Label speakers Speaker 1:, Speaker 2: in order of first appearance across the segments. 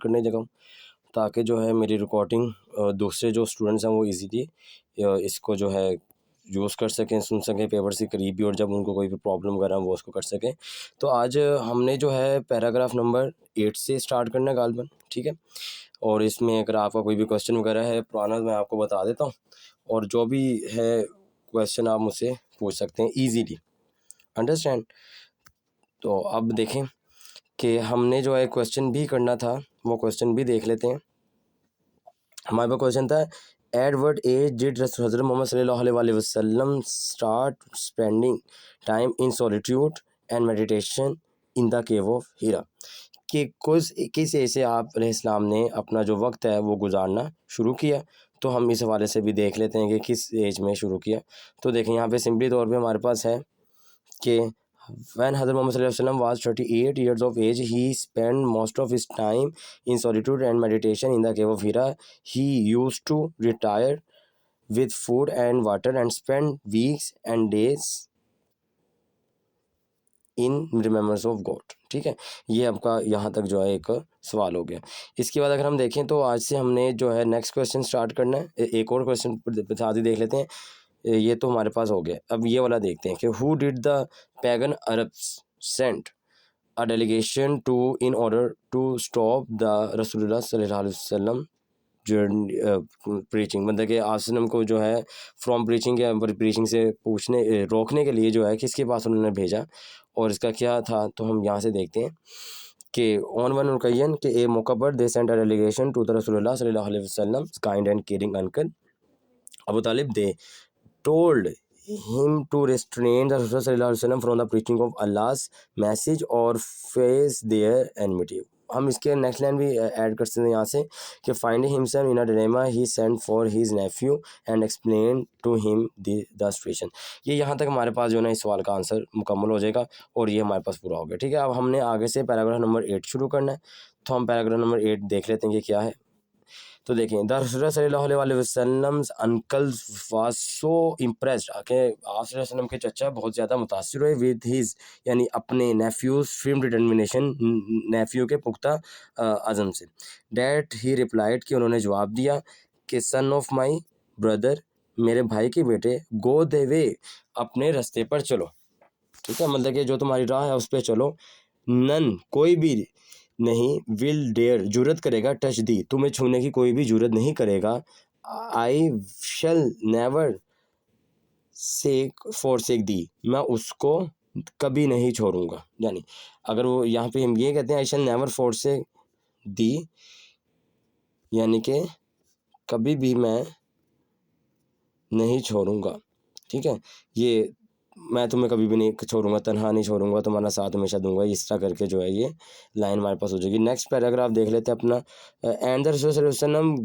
Speaker 1: کرنے لگا ہوں تاکہ جو ہے میری ریکارڈنگ دوسرے جو اسٹوڈنٹس ہیں وہ ایزیلی اس کو جو ہے یوز کر سکیں، سن سکیں پیپر سے قریب بھی، اور جب ان کو کوئی بھی پرابلم وغیرہ وہ اس کو کر سکیں۔ تو آج ہم نے جو ہے پیراگراف نمبر 8 سے اسٹارٹ کرنا ہے غالباً، ٹھیک ہے، اور اس میں اگر آپ کا کوئی بھی کویشچن وغیرہ ہے پرانا میں آپ کو بتا دیتا ہوں، اور جو بھی ہے کویشچن آپ مجھ سے پوچھ سکتے ہیں ایزیلی، انڈرسٹینڈ۔ تو اب دیکھیں کہ ہم نے جو ہے کویشچن بھی کرنا تھا، وہ کویشچن بھی دیکھ لیتے ہیں۔ ہمارے پاس کویشچن تھا at what age did Hazrat Muhammad صلی اللہ علیہ وسلم start spending time in solitude and meditation in the cave of Hira, کہ کس ایج سے آپ علیہ السلام نے اپنا جو وقت ہے وہ گزارنا شروع کیا۔ تو ہم اس حوالے سے بھی دیکھ لیتے ہیں کہ کس ایج میں شروع کیا۔ تو دیکھیں یہاں پہ سمپلی طور پہ ہمارے پاس ہے کہ when حضرت محمد صلی اللہ علیہ وسلم was 38 years of age, he spent most of his time in solitude and meditation in the cave of Hira. He used to retire with food and water and spend weeks and days in remembrance of God. ٹھیک ہے، یہ آپ کا یہاں تک جو ہے ایک سوال ہو گیا۔ اس کے بعد اگر ہم دیکھیں تو آج سے ہم نے جو ہے نیکسٹ کویشچن سٹارٹ کرنا ہے۔ ایک اور کویشچن ساتھ ہی دیکھ لیتے ہیں، یہ تو ہمارے پاس ہو گیا۔ اب یہ والا دیکھتے ہیں کہ who did the pagan Arabs sent a delegation to in order to stop the رسول اللہ صلی اللہ علیہ وسلم پریچنگ، مطلب کہ آپ وسلم کو جو ہے فرام پریچنگ یا پریچنگ سے روکنے کے لیے جو ہے کس کے پاس انہوں نے بھیجا، اور اس کا کیا تھا۔ تو ہم یہاں سے دیکھتے ہیں کہ on one occasion کہ ایک موقع پر they sent a delegation to the رسول اللہ صلی اللہ علیہ وسلم kind and caring uncle ابو طالب۔ they told him to restrain the Rasul صلی اللہ علیہ وسلم from the preaching of Allah's message or face their enmity۔ ہم اس کے نیکسٹ لائن بھی ایڈ کر سکتے ہیں یہاں سے کہ finding himself in a dilemma he sent for his nephew and explained to him the situation۔ یہ یہاں تک ہمارے پاس جو ہے نا اس سوال کا آنسر مکمل ہو جائے گا، اور یہ ہمارے پاس پورا ہو گیا، ٹھیک ہے۔ اب ہم نے آگے سے پیراگراف نمبر 8 شروع کرنا ہے، تو ہم پیراگراف نمبر 8 دیکھ لیتے ہیں کہ کیا ہے۔ تو دیکھیں دا رسول صلی اللہ علیہ وسلم انکل واز سو امپریسڈ کہ آپ صلی اللہ علیہ وسلم کے چچا بہت زیادہ متاثر ہوئے ود ہز یعنی اپنے نیفیوز فرم ڈٹرمنیشن، نیفیو کے پختہ عزم سے۔ ڈیٹ ہی ریپلائڈ کہ انہوں نے جواب دیا کہ سن آف مائی بردر، میرے بھائی کے بیٹے، گو دے وے، اپنے رستے پر چلو، ٹھیک ہے، مطلب کہ جو تمہاری راہ ہے اس پہ چلو۔ نن، کوئی بھی نہیں، ول ڈیئر، جرت کرے گا، ٹچ دی، تمہیں چھونے کی کوئی بھی جرت نہیں کرے گا، آئی شل نیور فورسیک دی، میں اس کو کبھی نہیں چھوڑوں گا۔ یعنی اگر وہ یہاں پہ ہم یہ کہتے ہیں آئی شل نیور فورسیک دی، یعنی کہ کبھی بھی میں نہیں چھوڑوں گا، ٹھیک ہے، یہ میں تمہیں کبھی بھی نہیں چھوڑوں گا، تنہا نہیں چھوڑوں گا، تمہارا ساتھ ہمیشہ دوں گا، اس طرح کر کے جو ہے یہ لائن ہمارے پاس ہو جائے گی۔ نیکسٹ پیراگراف دیکھ لیتے ہیں اپنا۔ اینڈ دا رسول صلی اللہ علیہ وسلم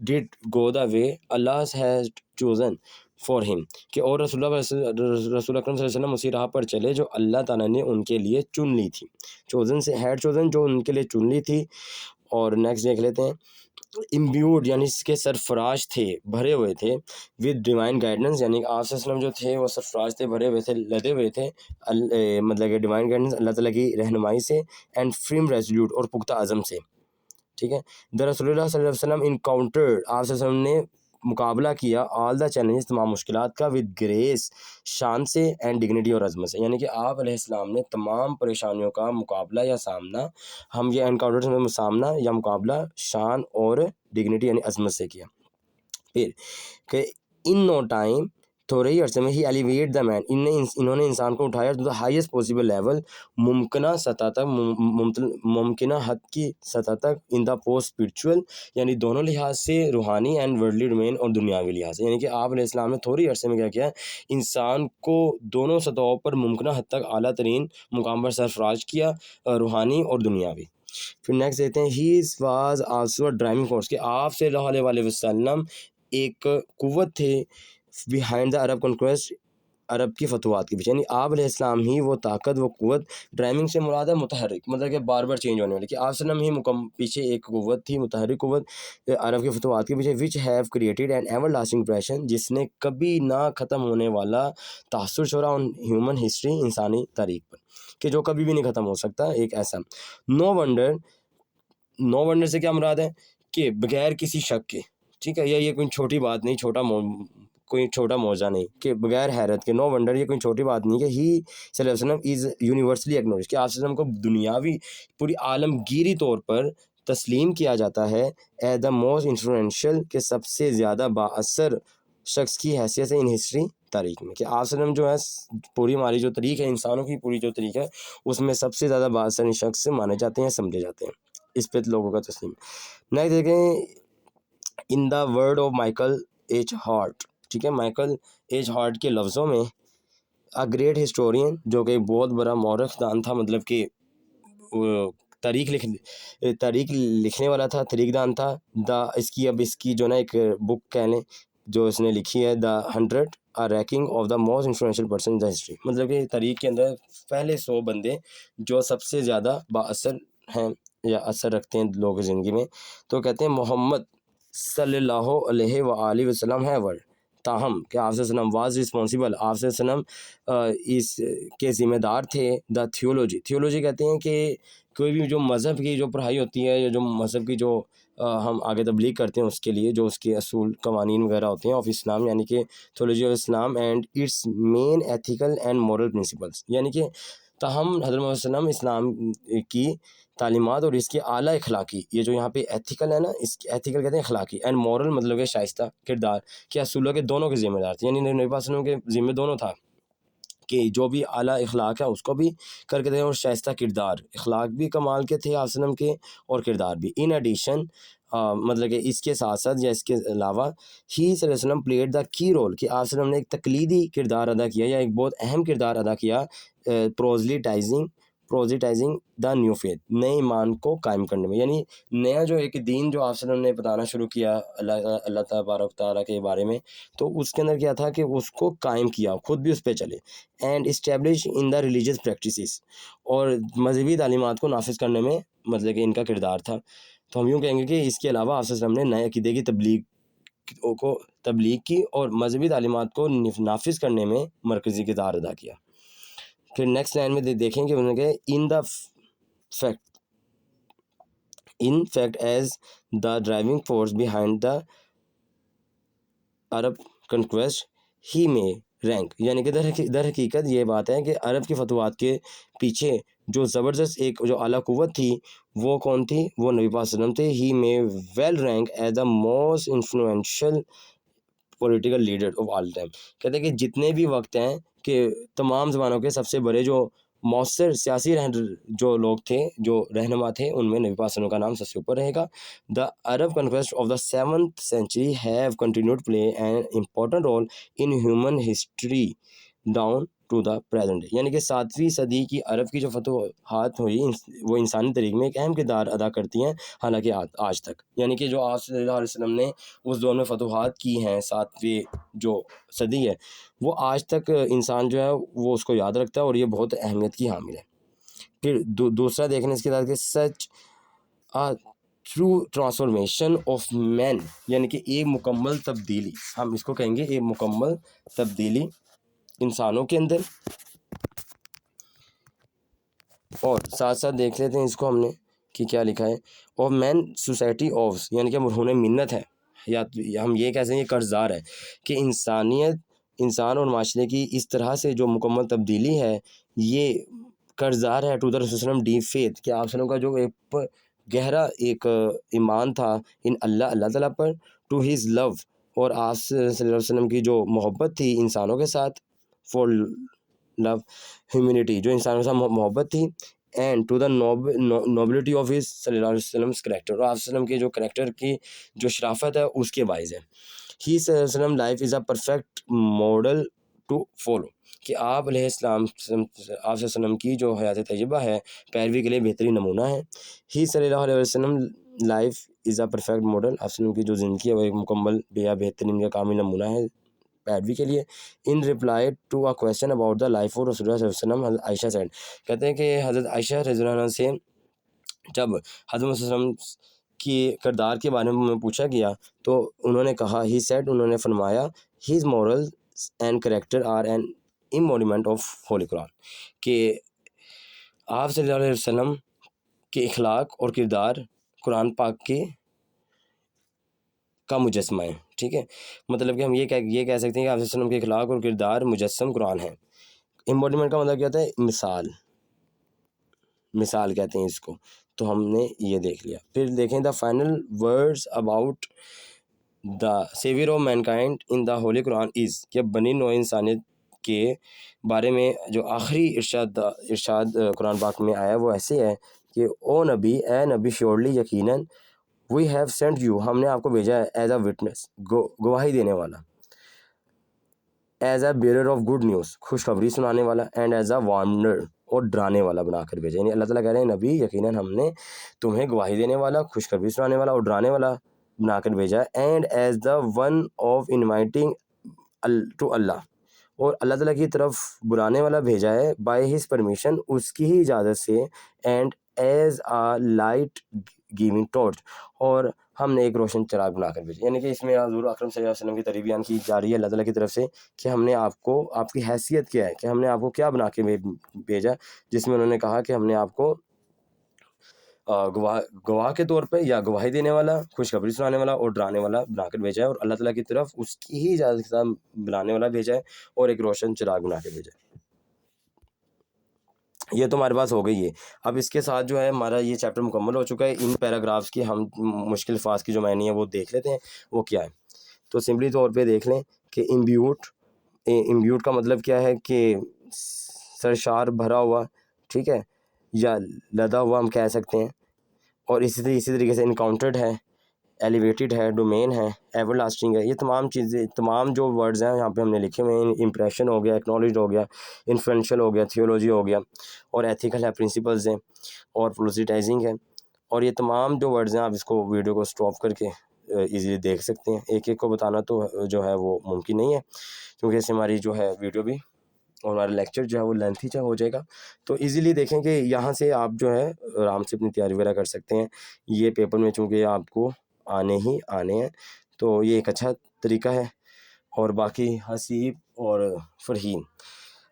Speaker 1: ڈڈ گو دا وے اللہ ہیز چوزن فار ہم، کہ اور رسول اکرم صلی اللہ علیہ وسلم اسی راہ پر چلے جو اللہ تعالیٰ نے ان کے لیے چن لی تھی۔ چوزن سے ہیڈ چوزن، جو ان کے لیے چن لی تھی۔ اور نیکسٹ دیکھ لیتے ہیں امبیوڈ، یعنی اس کے سرفراز تھے، بھرے ہوئے تھے، ود ڈیوائن گائیڈنس، یعنی آپ صلی اللہ علیہ وسلم جو تھے وہ سرفراز تھے، بھرے ہوئے تھے، لدے ہوئے تھے مطلب کہ ڈیوائن گائیڈنس اللہ تعالیٰ کی رہنمائی سے، اینڈ فرم ریزولوٹ، اور پختہ عزم سے، ٹھیک ہے۔ دا رسول اللہ صلی اللہ علیہ وسلم انکاؤنٹرڈ، آپ صلی اللہ علیہ وسلم نے مقابلہ کیا، آل دا چیلنجز، تمام مشکلات کا، ود گریس، شان سے، اینڈ ڈگنیٹی، اور عظمت سے، یعنی کہ آپ علیہ السلام نے تمام پریشانیوں کا مقابلہ یا سامنا، ہم یہ انکاؤنٹر میں سامنا یا مقابلہ شان اور ڈگنیٹی یعنی عظمت سے کیا۔ پھر کہ ان نو ٹائم، تھوڑے ہی عرصے میں، ہی ایلیویٹ دا مین، انہوں نے انسان کو اٹھایا to the highest possible level, ممکنہ سطح تک، ممکنہ حد کی سطح تک، ان دا پوسٹ اسپرچول، یعنی دونوں لحاظ سے، روحانی اینڈ ورلڈلی ڈومین، اور دنیاوی لحاظ سے، یعنی کہ آپ علیہ السلام نے تھوڑی عرصے میں کیا کیا، انسان کو دونوں سطحوں پر ممکنہ حد تک اعلیٰ ترین مقام پر سرفراز کیا، روحانی اور دنیاوی۔ پھر نیکسٹ دیتے ہیں he was also a driving force, کہ آپ صلی اللہ علیہ وسلم ایک قوت تھے بیہائنڈ دا عرب کنکویسٹ، عرب کی فتوحات کے پیچھے، یعنی آپ علیہ السلام ہی وہ طاقت، وہ قوت، ڈرائیونگ سے مراد ہے متحرک، مطلب کہ بار بار چینج ہونے والی، کہ آپ صلی اللہ علیہ وسلم ہی پیچھے ایک قوت تھی، متحرک قوت عرب کی فتوحات کے پیچھے، which have created an ever lasting impression, جس نے کبھی نہ ختم ہونے والا تاثر چھوڑا آن ہیومن ہسٹری، انسانی تاریخ پر، کہ جو کبھی بھی نہیں ختم ہو سکتا، ایک ایسا۔ نو ونڈر نو ونڈر سے کیا مراد ہے کہ بغیر کسی شک کے، ٹھیک ہے، یہ کوئی چھوٹی بات نہیں، کوئی چھوٹا موضوع نہیں کہ بغیر حیرت کے، نو ونڈر، یہ کوئی چھوٹی بات نہیں کہ ہی صلی اللہ علیہ وسلم از یونیورسلی اکنالج، کہ آپ صلی اللہ علیہ وسلم کو دنیاوی پوری عالمگیری طور پر تسلیم کیا جاتا ہے ایز دا موسٹ انفلوئنشل، کہ سب سے زیادہ بااثر شخص کی حیثیت سے ان ہسٹری، تاریخ میں، کہ آپ صلی اللہ علیہ وسلم جو ہے پوری ہماری جو تاریخ ہے، انسانوں کی پوری جو تاریخ ہے، اس میں سب سے زیادہ بااثر شخص مانے جاتے ہیں، سمجھے جاتے ہیں، اس پہ لوگوں کا تسلیم۔ نیکسٹ دیکھیں، in the word of Michael H Hart, ٹھیک ہے، مائیکل ایچ ہارٹ کے لفظوں میں، اے گریٹ ہسٹورین، جو کہ بہت بڑا مورخ دان تھا، مطلب کہ تاریخ لکھنے والا تھا، تاریخ دان تھا، اس کی جو نا ایک بک کہہ لیں جو اس نے لکھی ہے، دا 100 ranking of the most influential person in the history, مطلب کہ تاریخ کے اندر پہلے 100 بندے جو سب سے زیادہ بااثر ہیں یا اثر رکھتے ہیں لوگوں کی زندگی میں، تو کہتے ہیں محمد صلی اللہ علیہ وآلہ وسلم ہے ورڈ، تاہم کہ آپ صلی اللہ علیہ وسلم واز رسپانسبل، آپ صلی اللہ علیہ وسلم اس کے ذمہ دار تھے، دا تھیولوجی کہتے ہیں کہ کوئی بھی جو مذہب کی جو پڑھائی ہوتی ہے، یا جو مذہب کی جو ہم آگے تبلیغ کرتے ہیں، اس کے لیے جو اس کے اصول قوانین وغیرہ ہوتے ہیں آف اسلام، یعنی کہ theology of Islam and its main ethical and moral principles, یعنی کہ تاہم حضرت محمد صلی اللہ علیہ وسلم اسلام کی تعلیمات اور اس کے اعلیٰ اخلاقی، یہ جو یہاں پہ ایتھیکل ہے نا، اس ایتھیکل کہتے ہیں اخلاقی، اینڈ مورل مطلب کہ شائستہ کردار کے اصولوں کے دونوں کے ذمہ دار تھے، یعنی نبی پاک صلی اللہ علیہ وسلم کے ذمہ دونوں تھا کہ جو بھی اعلیٰ اخلاق ہے اس کو بھی کر کے دیں، اور شائستہ کردار، اخلاق بھی کمال کے تھے آپ صلی اللہ علیہ وسلم کے، اور کردار بھی، ان ایڈیشن مطلب کہ اس کے ساتھ ساتھ یا اس کے علاوہ، ہی صلی اللہ علیہ وسلم پلیڈ دا کی رول، کہ آپ صلی اللہ علیہ وسلم نے ایک تقلیدی کردار ادا کیا، یا ایک بہت اہم کردار ادا کیا، پروزیٹائزنگ دا نیو فیتھ، نئے ایمان کو قائم کرنے میں، یعنی نیا جو ایک دین جو آپ صلی اللہ علیہ وسلم نے بتانا شروع کیا اللہ تبارک تعالیٰ کے بارے میں، تو اس کے اندر کیا تھا کہ اس کو قائم کیا، خود بھی اس پہ چلے، and establish in the religious practices, اور مذہبی تعلیمات کو نافذ کرنے میں مطلب کہ ان کا کردار تھا۔ تو ہم یوں کہیں گے کہ اس کے علاوہ آپ صلی اللہ علیہ وسلم نے نئے عقیدے کی تبلیغ کی اور مذہبی تعلیمات کو نافذ کرنے میں مرکزی کردار ادا کیا۔ پھر نیکسٹ لائن میں دیکھیں کہ انہوں نے کہا in fact as the driving force behind the Arab conquest he may rank، یعنی کہ در حقیقت یہ بات ہے کہ عرب کی فتوحات کے پیچھے جو زبردست ایک جو اعلیٰ قوت تھی، وہ کون تھی؟ وہ نبی پاک صلی اللہ علیہ وسلم تھے۔ he may well rank as the most influential political leader of all time, کہتے ہیں کہ جتنے بھی وقت ہیں کہ تمام زمانوں کے سب سے بڑے جو مؤثر سیاسی جو لوگ تھے، جو رہنما تھے، ان میں نبی پاک صلی اللہ علیہ وسلم کا نام سب سے اوپر رہے گا۔ The Arab conquest of the 7th century have continued to play an important role in human history down to the present day، یعنی کہ 7ویں صدی کی عرب کی جو فتوحات ہوئی، وہ انسانی تاریخ میں ایک اہم کردار ادا کرتی ہیں، حالانکہ آج تک، یعنی کہ جو آپ صلی اللہ علیہ وسلم نے اس دور میں فتوحات کی ہیں، 7ویں جو صدی ہے، وہ آج تک انسان جو ہے وہ اس کو یاد رکھتا ہے، اور یہ بہت اہمیت کی حامل ہے۔ پھر دوسرا دیکھنے اس کے بعد کہ سچ ٹرو ٹرانسفارمیشن آف مین، یعنی کہ ایک مکمل تبدیلی، ہم اس کو کہیں گے ایک مکمل تبدیلی انسانوں کے اندر۔ اور ساتھ ساتھ دیکھ لیتے ہیں اس کو ہم نے کہ کیا لکھا ہے، اور مین سوسائٹی آف، یعنی کہ مرہون منت ہے، یا ہم یہ کہہ سکتے ہیں قرضدار ہے، کہ انسان اور معاشرے کی اس طرح سے جو مکمل تبدیلی ہے، یہ قرضدار ہے ٹو دا رسول صلی اللہ علیہ وسلم ڈیپ فیتھ، کہ آپ صلی اللہ علیہ وسلم کا جو ایک گہرا ایک ایمان تھا ان اللہ تعالیٰ پر، ٹو ہیز لو، اور آپ صلی اللہ علیہ وسلم کی جو محبت تھی انسانوں کے ساتھ، فور لو ہیومینٹی، جو انسانوں کے ساتھ محبت تھی، and to the nobility of his صلی اللہ علیہ وسلم کریکٹر، اور آپ صلی اللہ علیہ وسلم کے جو کریکٹر کی جو شرافت ہے اس کے باعث ہے۔ ہی صلی اللہ علیہ وسلم life is a perfect model to follow, کہ آپ علیہ السلام آپ صلی اللہ علیہ وسلم کی جو حیات طیبہ ہے پیروی کے لیے بہترین نمونہ ہے۔ ہی صلی اللہ علیہ وسلم life is a perfect model, آپ صلی اللہ علیہ وسلم کی جو زندگی ہے وہ ایک مکمل بہترین کا کامل نمونہ ہے پیروی کے لیے۔ In reply to a question about the life of رسول اللہ صلی اللہ علیہ وسلم، حضرت عائشہ سیڈ، کہتے ہیں کہ حضرت عائشہ رضی اللہ عنہا سے جب حضرت صلی اللہ علیہ وسلم کی کردار کے بارے میں پوچھا گیا تو انہوں نے کہا، ہی سیڈ، انہوں نے فرمایا، his moral and character are an embodiment of holy Quran, کہ آپ صلی اللہ علیہ وسلم کے اخلاق اور کردار قرآن پاک کا مجسمہ ہے. ٹھیک ہے، مطلب کہ ہم یہ کہہ سکتے ہیں کہ آپ صلی اللہ علیہ وسلم کے اخلاق اور کردار مجسم قرآن ہے. امبوڈیمنٹ کا مطلب کیا ہوتا ہے؟ مثال کہتے ہیں اس کو. تو ہم نے یہ دیکھ لیا. پھر دیکھیں the final words about the saviour of mankind in the holy Quran is, کہ بنی نوع انسانیت کے بارے میں جو آخری ارشاد قرآن پاک میں آیا وہ ایسے ہے کہ او نبی، اے نبی، شیورلی یقیناً، وی ہیو سینٹ یو، ہم نے آپ کو بھیجا ہے، ایز اے وٹنس، گواہی دینے والا، as a bearer of good news, خوشخبری سنانے والا، اینڈ ایز اے وارنر، اور ڈرانے والا بنا کر بھیجا. یعنی اللہ تعالیٰ کہہ رہے ہیں نبی یقیناً ہم نے تمہیں گواہی دینے والا، خوشخبری سنانے والا اور ڈرانے والا بنا کر بھیجا ہے. And as the one of inviting to Allah, اور اللہ تعالیٰ کی طرف بلانے والا بھیجا ہے، بائی ہز پرمیشن، اس کی ہی اجازت سے. And as a light giving torch, اور ہم نے ایک روشن چراغ بنا کر بھیجا. یعنی کہ اس میں حضور اکرم صلی اللہ علیہ وسلم کی تعریف بیان کی جا رہی ہے اللہ تعالیٰ کی طرف سے کہ ہم نے آپ کو، آپ کی حیثیت کیا ہے، کہ ہم نے آپ کو کیا بنا کے بھیجا، جس میں انہوں نے کہا کہ ہم نے آپ کو گواہ کے طور پہ، یا گواہی دینے والا، خوشخبری سنانے والا اور ڈرانے والا بنا کر بھیجا ہے، اور اللہ تعالیٰ کی طرف اس کی ہی اجازت کے ساتھ بلانے والا بھیجا ہے، اور ایک روشن چراغ بنا کے بھیجا ہے. یہ تو ہمارے پاس ہو گئی ہے. اب اس کے ساتھ جو ہے ہمارا یہ چیپٹر مکمل ہو چکا ہے. ان پیراگرافس کی ہم مشکل الفاظ کی جو معنی ہے وہ دیکھ لیتے ہیں وہ کیا ہے. تو سمپلی طور پہ دیکھ لیں کہ امبیوٹ کا مطلب کیا ہے کہ سرشار بھرا ہوا، ٹھیک ہے، یا لدا ہوا ہم کہہ سکتے ہیں. اور اسی طریقے سے انکاؤنٹرڈ ہے، ایلیویٹڈ ہے، ڈومین ہے، ایور لاسٹنگ ہے. یہ تمام چیزیں، تمام جو ورڈز ہیں یہاں پہ ہم نے لکھے ہوئے ہیں. امپریشن ہو گیا، ایکنالجڈ ہو گیا، انفلوئنشل ہو گیا، تھیولوجی ہو گیا، اور ایتھیکل ہے، پرنسپلز ہیں، اور پروزیٹائزنگ ہے. اور یہ تمام جو ورڈز ہیں آپ اس کو ویڈیو کو سٹاپ کر کے ایزیلی دیکھ سکتے ہیں. ایک ایک کو بتانا تو جو ہے وہ ممکن نہیں ہے، کیونکہ اس سے ہماری جو ہے ویڈیو بھی اور ہمارا لیکچر جو ہے وہ لینتھی ہو جائے گا. تو ایزیلی دیکھیں کہ یہاں سے آپ جو ہے آرام سے اپنی تیاری وغیرہ کر سکتے ہیں. یہ پیپر میں چونکہ آپ کو آنے ہیں تو یہ ایک اچھا طریقہ ہے. اور باقی حسیب اور فرحین،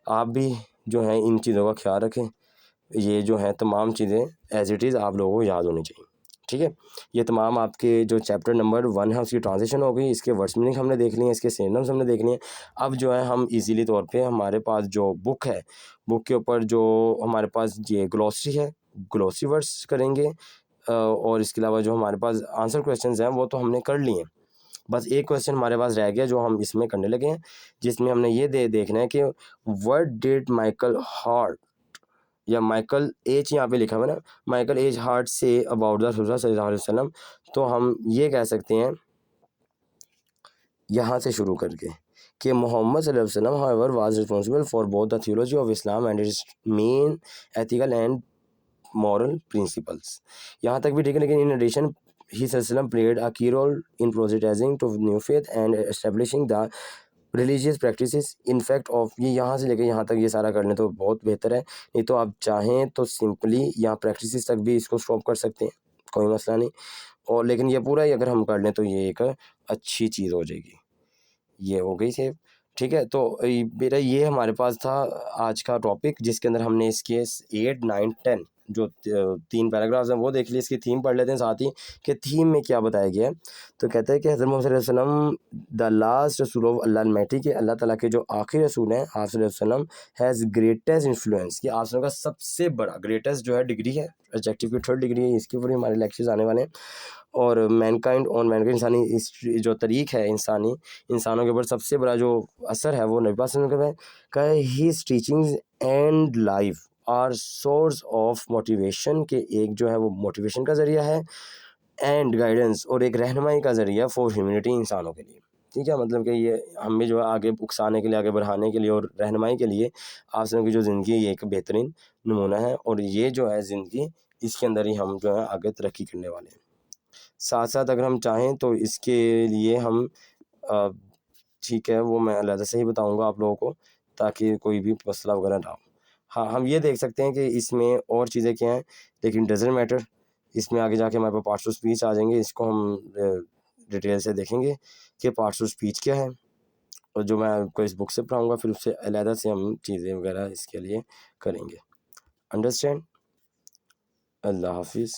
Speaker 1: آپ بھی جو ہیں ان چیزوں کا خیال رکھیں. یہ جو ہیں تمام چیزیں ایز اٹ از آپ لوگوں کو یاد ہونی چاہیے. ٹھیک ہے، یہ تمام آپ کے جو چیپٹر نمبر 1 ہے اس کی ٹرانزیشن ہو گئی، اس کے ورڈس میننگ ہم نے دیکھ لی ہیں، اس کے سینونمز ہم نے دیکھ لیے ہیں. اب جو ہے ہم ایزیلی طور پہ ہمارے پاس جو بک ہے، بک کے اوپر جو ہمارے پاس یہ گلوسری ہے، گلوسری ورڈس کریں گے. اور اس کے علاوہ جو ہمارے پاس آنسر کویشچنز ہیں وہ تو ہم نے کر لیے ہیں. بس ایک کویشچن ہمارے پاس رہ گیا جو ہم اس میں کرنے لگے ہیں، جس میں ہم نے یہ دیکھنا ہے کہ وٹ ڈیڈ مائیکل ہارٹ، یا مائیکل ایج یہاں پہ لکھا ہوا ہے نا، مائیکل ایج ہارٹ سے اباؤٹ دا رسول صلی اللہ علیہ وسلم. تو ہم یہ کہہ سکتے ہیں یہاں سے شروع کر کے کہ محمد صلی اللہ علیہ وسلم however was responsible for both the theology of Islam and its main ethical and moral principles. یہاں تک بھی ٹھیک ہے، لیکن in addition he صلی اللہ علیہ وسلم played a key role in proselytizing to new faith and establishing the religious practices. in fact of یہ یہاں سے لے کے یہاں تک یہ سارا کر لیں تو بہت بہتر ہے. نہیں تو آپ چاہیں تو سمپلی یہاں پریکٹسز تک بھی اس کو اسٹاپ کر سکتے ہیں، کوئی مسئلہ نہیں. اور لیکن یہ پورا ہی اگر ہم کر لیں تو یہ ایک اچھی چیز ہو جائے گی. یہ ہو گئی سیو. ٹھیک ہے، تو میرا یہ ہمارے پاس تھا آج کا ٹاپک، جس کے اندر ہم نے اس کے 8 9 10 جو 3 پیراگرافز ہیں وہ دیکھ لیے. اس کی تھیم پڑھ لیتے ہیں ساتھ ہی کہ تھیم میں کیا بتایا گیا ہے. تو کہتا ہے کہ حضرت محمد صلی اللہ علیہ وسلم دا لاسٹ رسول آف اللہ المیٹی، کہ اللہ تعالیٰ کے جو آخری رسول ہیں آپ صلی اللہ علیہ وسلم، ہیز گریٹسٹ انفلوئنس، کہ آپ کا سب سے بڑا، گریٹسٹ جو ہے ڈگری ہے، ایڈجیکٹیو کی 3rd ڈگری ہے، اس کے اوپر ہی ہمارے لیکچرز آنے والے ہیں. اور مین کائنڈ انسانی جو طریق ہے، انسانوں کے اوپر سب سے بڑا جو اثر ہے وہ نبی پاک صلی اللہ علیہ وسلم کا ہے. His teachings and life are source of motivation, کہ ایک جو ہے وہ موٹیویشن کا ذریعہ ہے، اینڈ گائیڈنس، اور ایک رہنمائی کا ذریعہ فار ہیومینٹی، انسانوں کے لیے. ٹھیک ہے، مطلب کہ یہ ہمیں جو ہے آگے اکسانے کے لیے، آگے بڑھانے کے لیے اور رہنمائی کے لیے آپ سب کی جو زندگی ہے یہ ایک بہترین نمونہ ہے. اور یہ جو ہے زندگی، اس کے اندر ہی ہم جو ہے آگے ترقی کرنے والے ہیں. ساتھ ساتھ اگر ہم چاہیں تو اس کے لیے ہم ٹھیک ہے وہ میں علیحدہ سے ہی بتاؤں گا آپ لوگوں کو، تاکہ کوئی بھی مسئلہ وغیرہ نہ ہو. ہاں، ہم یہ دیکھ سکتے ہیں کہ اس میں اور چیزیں کیا ہیں، لیکن ڈزنٹ میٹر. اس میں آگے جا کے ہمارے پاس پارٹس آف اسپیچ آ جائیں گے، اس کو ہم ڈیٹیل سے دیکھیں گے کہ پارٹس آف اسپیچ کیا ہے، اور جو میں آپ کو اس بک سے پڑھاؤں گا، پھر اس سے علیحدہ سے ہم چیزیں وغیرہ اس کے لیے کریں گے. انڈرسٹینڈ؟ اللہ حافظ.